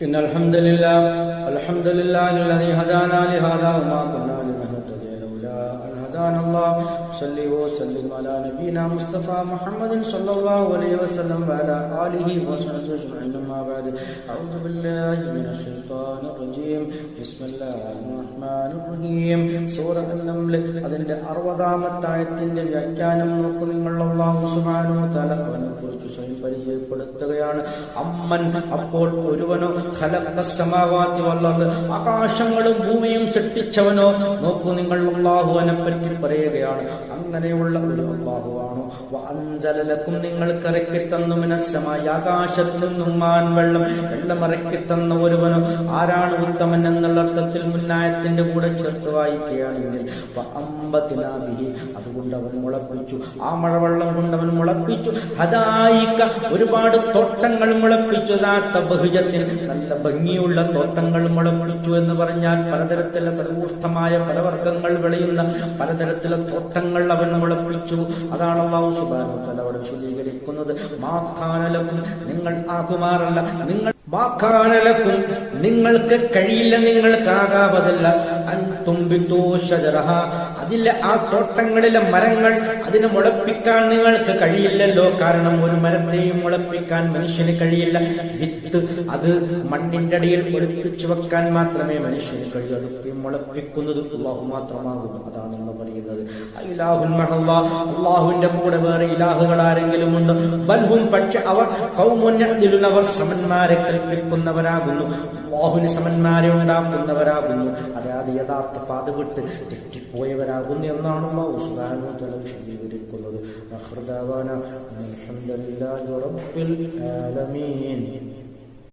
إن الحمد لله الذي هدانا لهذا وما كنا لنهتدي لولا أن هدانا الله. صلي وسلم على نبينا مصطفى محمد صلى الله عليه وسلم وعلى آله وصحبه أجمعين. أما بعد أعوذ بالله من الشيطان الرجيم. بسم الله الرحمن الرحيم. സൂറത്ത് അൻ-നംൽ അതിന്റെ 60-ാമത്തെ ആയത്തിന്റെ വ്യാഖ്യാനം നോക്കൂ നിങ്ങൾ. അല്ലാഹു സുബ്ഹാനഹു വ തആല അവനെക്കുറിച്ച് സ്വയം പരിചയപ്പെടുത്തുകയാണ്. അമ്മൻ, അപ്പോൾ ഒരുവനോ, ഖലഖസ് സമാവാതി വൽ അർദ്, ആകാശങ്ങളും ഭൂമിയും സൃഷ്ടിച്ചവനോ. നോക്കൂ നിങ്ങൾ, അല്ലാഹുവിനെ പറ്റി പറയുകയാണ്. അങ്ങനെയുള്ള ഒരു അല്ലാഹുവാണോ. വഅൻസല ലക്കും, നിങ്ങൾക്ക് ഇറക്കി തന്നു, മിനസ് സമാഇ, ആകാശത്തു നിന്നും മാൻ, വെള്ളം ഇറക്കി തന്ന ഒരുവനോ. ആരാണ് ഉത്തമൻ എന്നുള്ള അർത്ഥത്തിൽ മുന്നായത്തിന്റെ കൂടെ ചേർത്ത് വായിക്കുകയാണെങ്കിൽ വഅംബത്നാ ബിഹി, അതുകൊണ്ട് അവൻ മുളപ്പിച്ചു, ആ മഴവെള്ളം കൊണ്ട് അവൻ മുളപ്പിച്ചു. ഹദായിക, ഒരുപാട് തോട്ടങ്ങൾ മുളപ്പിച്ചു. ദാത്ത ബഹുജത്തിൽ, നല്ല ഭംഗിയുള്ള തോട്ടങ്ങൾ മുളപ്പിച്ചു എന്ന് പറഞ്ഞാൽ പലതരത്തിലുള്ള ഫലഭൂഷ്ടമായ ഫലവർഗ്ഗങ്ങൾ വിളയുന്ന പലതരത്തിലുള്ള തോട്ടങ്ങൾ അവൻ മുളപ്പിച്ചു. അതാണ് അല്ലാഹു സുബ്ഹാനഹു വ തആല അവിടെ വിശദീകരിക്കുന്നത്. മാ കാന ലക്കും, നിങ്ങൾ ആകുമാറല്ല, നിങ്ങൾക്ക് കഴിയില്ല, നിങ്ങൾക്കാകാവതല്ല. അൻതുംബിതൂ ശജറഹ, അതിലെ ആ തോട്ടങ്ങളിലെ മരങ്ങൾ അതിനെ മുളപ്പിക്കാൻ നിങ്ങൾക്ക് കഴിയില്ലല്ലോ. കാരണം ഒരു മരത്തെയും മുളപ്പിക്കാൻ മനുഷ്യന് കഴിയില്ല. വിത്ത്, അത് മണ്ണിന്റെ അടിയിൽ ഒളിപ്പിച്ചു വെക്കാൻ മാത്രമേ മനുഷ്യന് കഴിയൂ. അതൊക്കെ മുളപ്പിക്കുന്നത് അല്ലാഹു മാത്രമാകുന്നു. അതാണെന്ന് പറയുന്നത്. ഇലാഹുൻ മഅല്ലാഹ്, അല്ലാഹുവിന്റെ കൂടെ വേറെ ഇലാഹുകൾ ആരെങ്കിലും ഉണ്ട്? ബൽഹും, പക്ഷെ അവർ ഖൗമുൻ യഅ്ദിലൂൻ, അവർ സമന്മാരെ കൽപ്പിക്കുന്നവരാകുന്നു, അല്ലാഹുവിന് സമന്മാരെ ഉണ്ടാക്കുന്നവരാകുന്നു. അതായത് യഥാർത്ഥ പാത വിട്ട് തെറ്റിപ്പോയവരാകുന്നു എന്നാണ് അല്ലാഹു സുബ്ഹാനഹു വ തആല വിശദീകരിക്കുന്നത്. അൽഹംദുലില്ലാഹി റബ്ബിൽ ആലമീൻ.